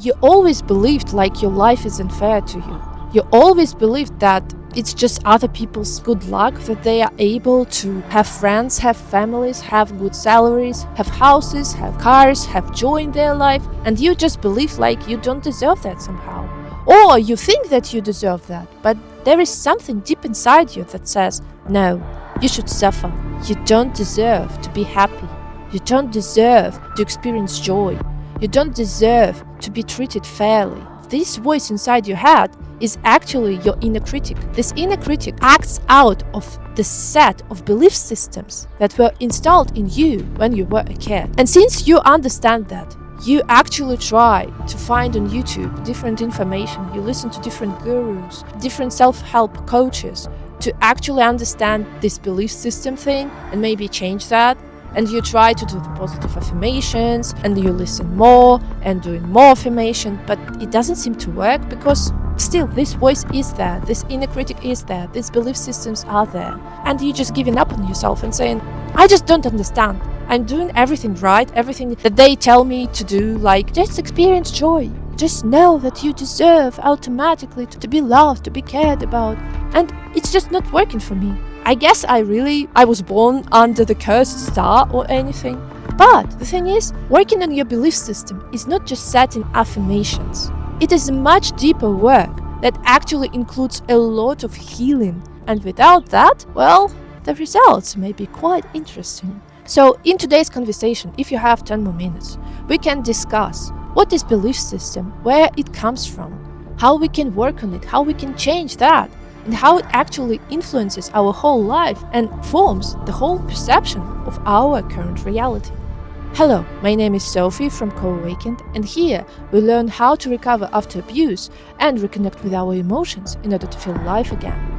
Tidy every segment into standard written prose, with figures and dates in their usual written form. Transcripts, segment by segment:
you always believed like your life is unfair to you. You always believed that it's just other people's good luck that they are able to have friends, have families, have good salaries, have houses, have cars, have joy in their life, and you just believe like you don't deserve that somehow. Or you think that you deserve that, but there is something deep inside you that says, no, you should suffer. You don't deserve to be happy. You don't deserve to experience joy. You don't deserve to be treated fairly. This voice inside your head is actually your inner critic. This inner critic acts out of the set of belief systems that were installed in you when you were a kid. And since you understand that, you actually try to find on YouTube different information. You listen to different gurus, different self-help coaches to actually understand this belief system thing and maybe change that. And you try to do the positive affirmations and you listen more and doing more affirmation, but it doesn't seem to work because still this voice is there, this inner critic is there, these belief systems are there. And you're just giving up on yourself and saying, I just don't understand. I'm doing everything right, everything that they tell me to do, like just experience joy. Just know that you deserve automatically to be loved, to be cared about. And it's just not working for me. I guess I was born under the cursed star or anything. But the thing is, working on your belief system is not just setting affirmations. It is a much deeper work that actually includes a lot of healing. And without that, well, the results may be quite interesting. So in today's conversation, if you have 10 more minutes, we can discuss what is belief system, where it comes from, how we can work on it, how we can change that, and how it actually influences our whole life and forms the whole perception of our current reality. Hello, my name is Sophie from Co-Awakened, and here we learn how to recover after abuse and reconnect with our emotions in order to feel alive again.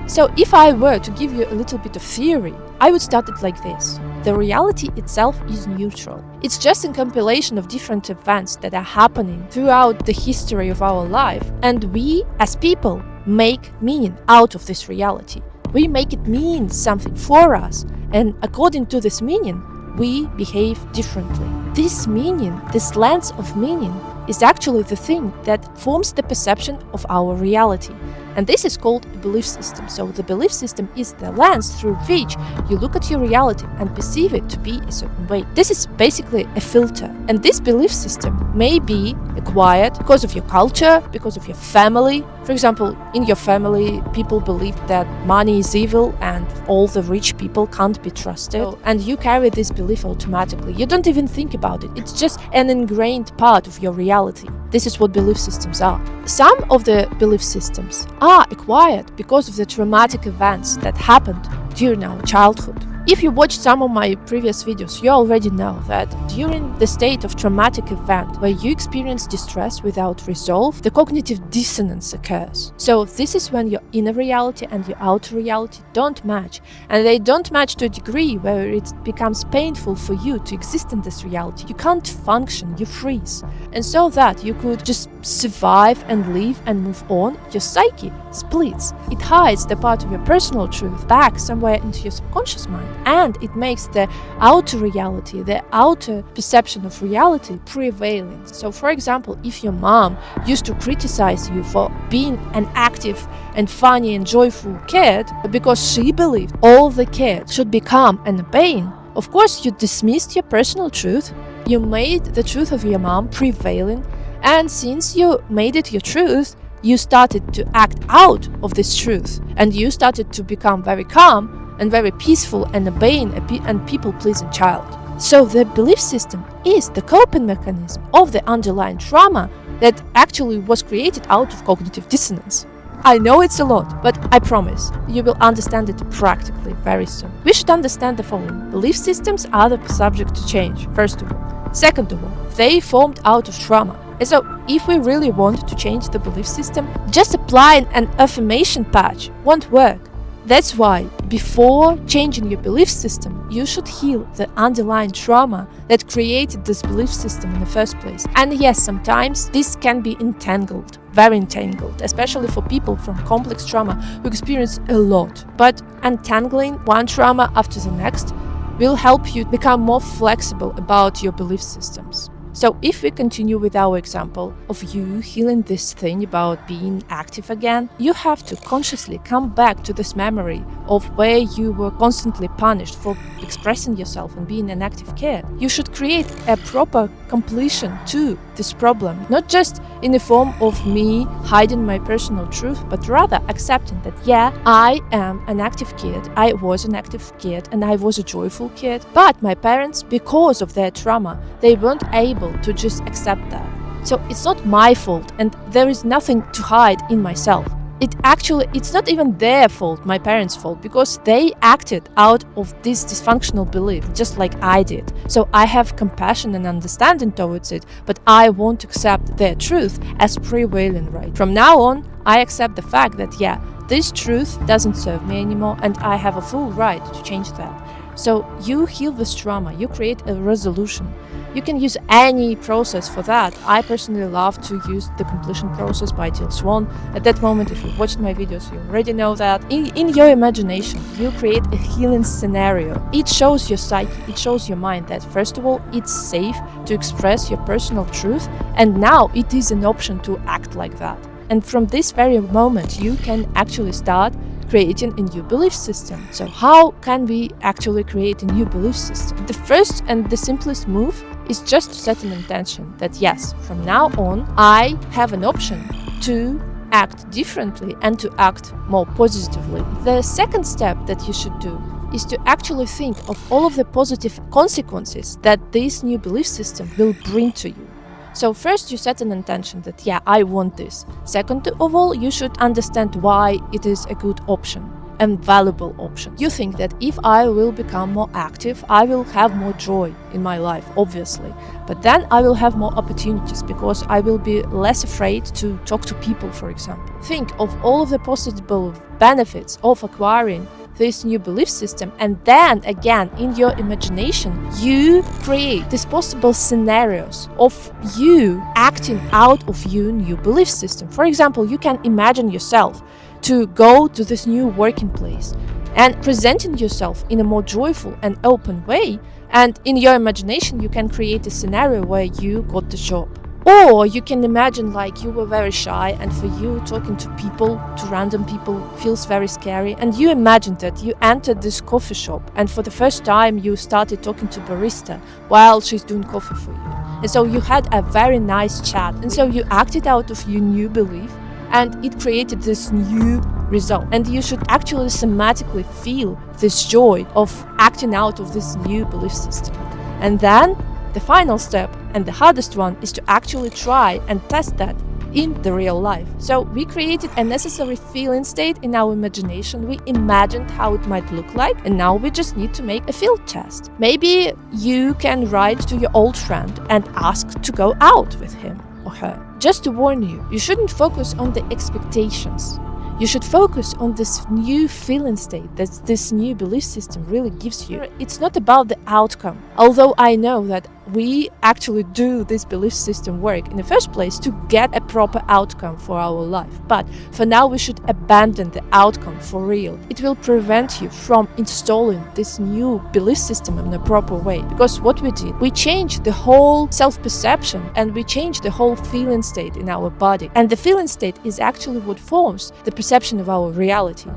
So if I were to give you a little bit of theory, I would start it like this. The reality itself is neutral. It's just a compilation of different events that are happening throughout the history of our life, and we, as people, make meaning out of this reality. We make it mean something for us, and according to this meaning, we behave differently. This meaning, this lens of meaning, is actually the thing that forms the perception of our reality. And this is called a belief system. So the belief system is the lens through which you look at your reality and perceive it to be a certain way. This is basically a filter. And this belief system may be acquired because of your culture, because of your family. For example, in your family, people believe that money is evil and all the rich people can't be trusted. And you carry this belief automatically. You don't even think about it. It's just an ingrained part of your reality. This is what belief systems are. Some of the belief systems are acquired because of the traumatic events that happened during our childhood. If you watched some of my previous videos, you already know that during the state of traumatic event where you experience distress without resolve, the cognitive dissonance occurs. So this is when your inner reality and your outer reality don't match, and they don't match to a degree where it becomes painful for you to exist in this reality. You can't function, you freeze. And so that you could just survive and live and move on, your psyche splits. It hides the part of your personal truth back somewhere into your subconscious mind. And it makes the outer reality, the outer perception of reality prevailing. So for example, if your mom used to criticize you for being an active and funny and joyful kid because she believed all the kids should be calm and obeying, of course you dismissed your personal truth, you made the truth of your mom prevailing, and since you made it your truth, you started to act out of this truth, and you started to become very calm and very peaceful and obeying and people-pleasing child. So the belief system is the coping mechanism of the underlying trauma that actually was created out of cognitive dissonance. I know it's a lot, but I promise you will understand it practically very soon. We should understand the following. Belief systems are the subject to change, first of all. Second of all, they formed out of trauma. And so if we really want to change the belief system, just applying an affirmation patch won't work. That's why, before changing your belief system, you should heal the underlying trauma that created this belief system in the first place. And yes, sometimes this can be entangled, very entangled, especially for people from complex trauma who experience a lot. But untangling one trauma after the next will help you become more flexible about your belief systems. So if we continue with our example of you healing this thing about being active again, you have to consciously come back to this memory of where you were constantly punished for expressing yourself and being an active kid. You should create a proper completion to this problem, not just in the form of me hiding my personal truth, but rather accepting that, yeah, I am an active kid, I was an active kid, and I was a joyful kid, but my parents, because of their trauma, they weren't able to just accept that. So it's not my fault, and there is nothing to hide in myself. It's not even their fault, my parents' fault, because they acted out of this dysfunctional belief, just like I did. So I have compassion and understanding towards it, but I won't accept their truth as prevailing right. From now on, I accept the fact that, yeah, this truth doesn't serve me anymore, and I have a full right to change that. So you heal this trauma, you create a resolution. You can use any process for that. I personally love to use the completion process by Teal Swan. At that moment, if you've watched my videos, you already know that. In your imagination, you create a healing scenario. It shows your psyche, it shows your mind that, first of all, it's safe to express your personal truth, and now it is an option to act like that. And from this very moment, you can actually start creating a new belief system. So how can we actually create a new belief system? The first and the simplest move is just to set an intention that, yes, from now on, I have an option to act differently and to act more positively. The second step that you should do is to actually think of all of the positive consequences that this new belief system will bring to you. So first you set an intention that, yeah, I want this. Second of all, you should understand why it is a good option and valuable option. You think that if I will become more active, I will have more joy in my life, obviously. But then I will have more opportunities because I will be less afraid to talk to people, for example. Think of all of the possible benefits of acquiring this new belief system, and then again in your imagination you create these possible scenarios of you acting out of your new belief system. For example, you can imagine yourself to go to this new working place and presenting yourself in a more joyful and open way, and in your imagination you can create a scenario where you got the job. Or you can imagine like you were very shy, and for you talking to people, to random people, feels very scary, and you imagined that you entered this coffee shop and for the first time you started talking to barista while she's doing coffee for you. And so you had a very nice chat, and so you acted out of your new belief and it created this new result. And you should actually somatically feel this joy of acting out of this new belief system. And then the final step, and the hardest one, is to actually try and test that in the real life. So we created a necessary feeling state in our imagination. We imagined how it might look like, and now we just need to make a field test. Maybe you can write to your old friend and ask to go out with him or her. Just to warn you, you shouldn't focus on the expectations. You should focus on this new feeling state that this new belief system really gives you. It's not about the outcome, although I know that we actually do this belief system work in the first place to get a proper outcome for our life. But for now, we should abandon the outcome for real. It will prevent you from installing this new belief system in a proper way. Because what we did, we changed the whole self-perception and we changed the whole feeling state in our body. And the feeling state is actually what forms the perception of our reality.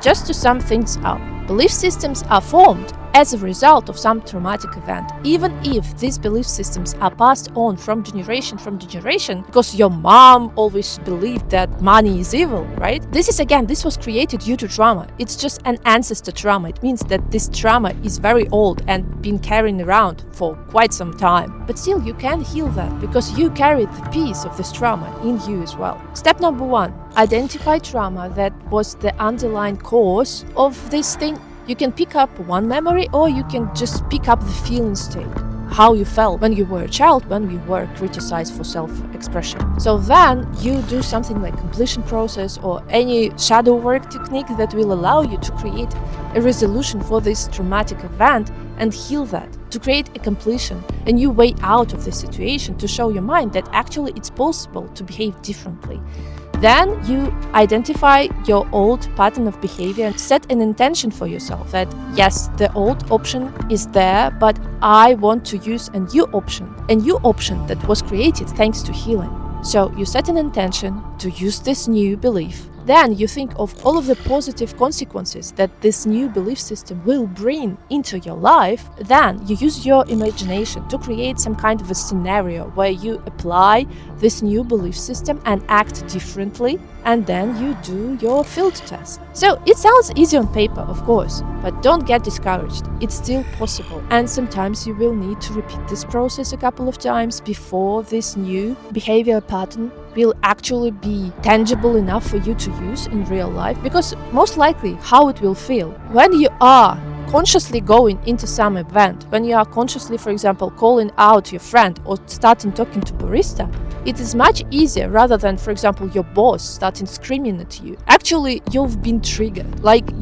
Just to sum things up, belief systems are formed as a result of some traumatic event, even if these belief systems are passed on from generation to generation, because your mom always believed that money is evil, right? This was created due to trauma. It's just an ancestor trauma. It means that this trauma is very old and been carrying around for quite some time. But still, you can heal that because you carried the piece of this trauma in you as well. Step number 1, identify trauma that was the underlying cause of this thing. You can pick up one memory, or you can just pick up the feeling state, how you felt when you were a child, when you were criticized for self-expression. So then you do something like completion process or any shadow work technique that will allow you to create a resolution for this traumatic event and heal that, to create a completion, a new way out of the situation, to show your mind that actually it's possible to behave differently. Then you identify your old pattern of behavior and set an intention for yourself that yes, the old option is there, but I want to use a new option that was created thanks to healing. So you set an intention to use this new belief. Then you think of all of the positive consequences that this new belief system will bring into your life. Then you use your imagination to create some kind of a scenario where you apply this new belief system and act differently. And then you do your field test. So it sounds easy on paper, of course, but don't get discouraged. It's still possible. And sometimes you will need to repeat this process a couple of times before this new behavior pattern will actually be tangible enough for you to use in real life. Because most likely how it will feel when you are consciously going into some event, when you are consciously, for example, calling out your friend or starting talking to barista, it is much easier rather than, for example, your boss starting screaming at you. Actually, you've been triggered.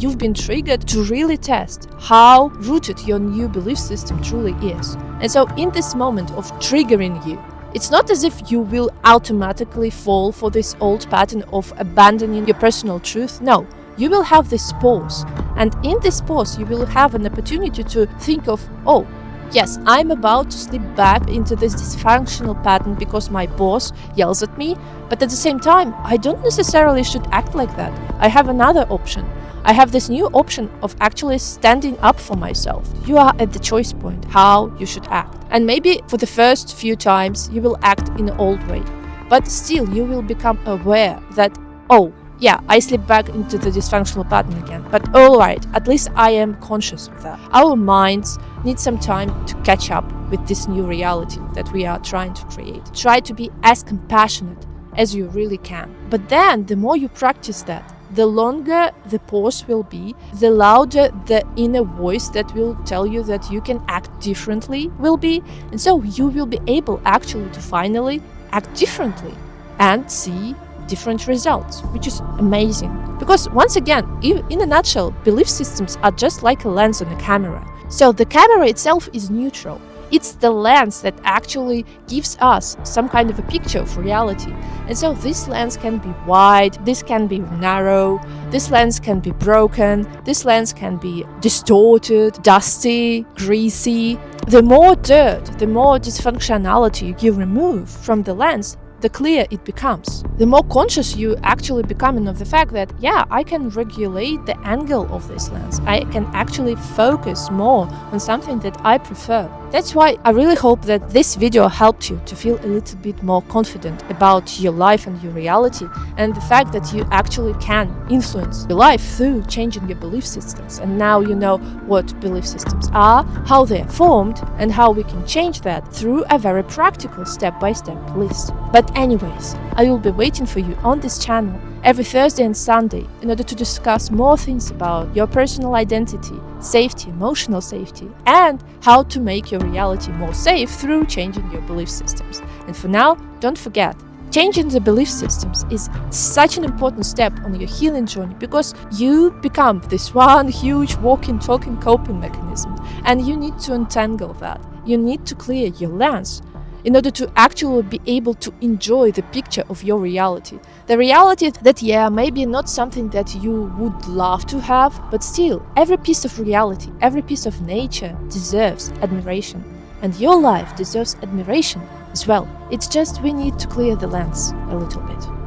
You've been triggered to really test how rooted your new belief system truly is. And so in this moment of triggering you, it's not as if you will automatically fall for this old pattern of abandoning your personal truth. No, you will have this pause. And in this pause, you will have an opportunity to think of, oh, yes, I'm about to slip back into this dysfunctional pattern because my boss yells at me, but at the same time, I don't necessarily should act like that. I have another option. I have this new option of actually standing up for myself. You are at the choice point, how you should act. And maybe for the first few times, you will act in an old way, but still you will become aware that, oh, yeah, I slip back into the dysfunctional pattern again. But all right, at least I am conscious of that. Our minds need some time to catch up with this new reality that we are trying to create. Try to be as compassionate as you really can. But then the more you practice that, the longer the pause will be, the louder the inner voice that will tell you that you can act differently will be. And so you will be able actually to finally act differently and see different results, which is amazing. Because once again, in a nutshell, belief systems are just like a lens on a camera. So the camera itself is neutral. It's the lens that actually gives us some kind of a picture of reality. And so this lens can be wide, this can be narrow, this lens can be broken, this lens can be distorted, dusty, greasy. The more dirt, the more dysfunctionality you remove from the lens, the clearer it becomes. The more conscious you actually becoming of the fact that, yeah, I can regulate the angle of this lens. I can actually focus more on something that I prefer. That's why I really hope that this video helped you to feel a little bit more confident about your life and your reality, and the fact that you actually can influence your life through changing your belief systems. And now you know what belief systems are, how they're formed, and how we can change that through a very practical step-by-step list. But anyways, I will be waiting for you on this channel every Thursday and Sunday in order to discuss more things about your personal identity, safety, emotional safety, and how to make your reality more safe through changing your belief systems. And for now, don't forget, changing the belief systems is such an important step on your healing journey, because you become this one huge walking, talking coping mechanism, and you need to untangle that. You need to clear your lens in order to actually be able to enjoy the picture of your reality. The reality that, yeah, maybe not something that you would love to have, but still, every piece of reality, every piece of nature deserves admiration. And your life deserves admiration as well. It's just we need to clear the lens a little bit.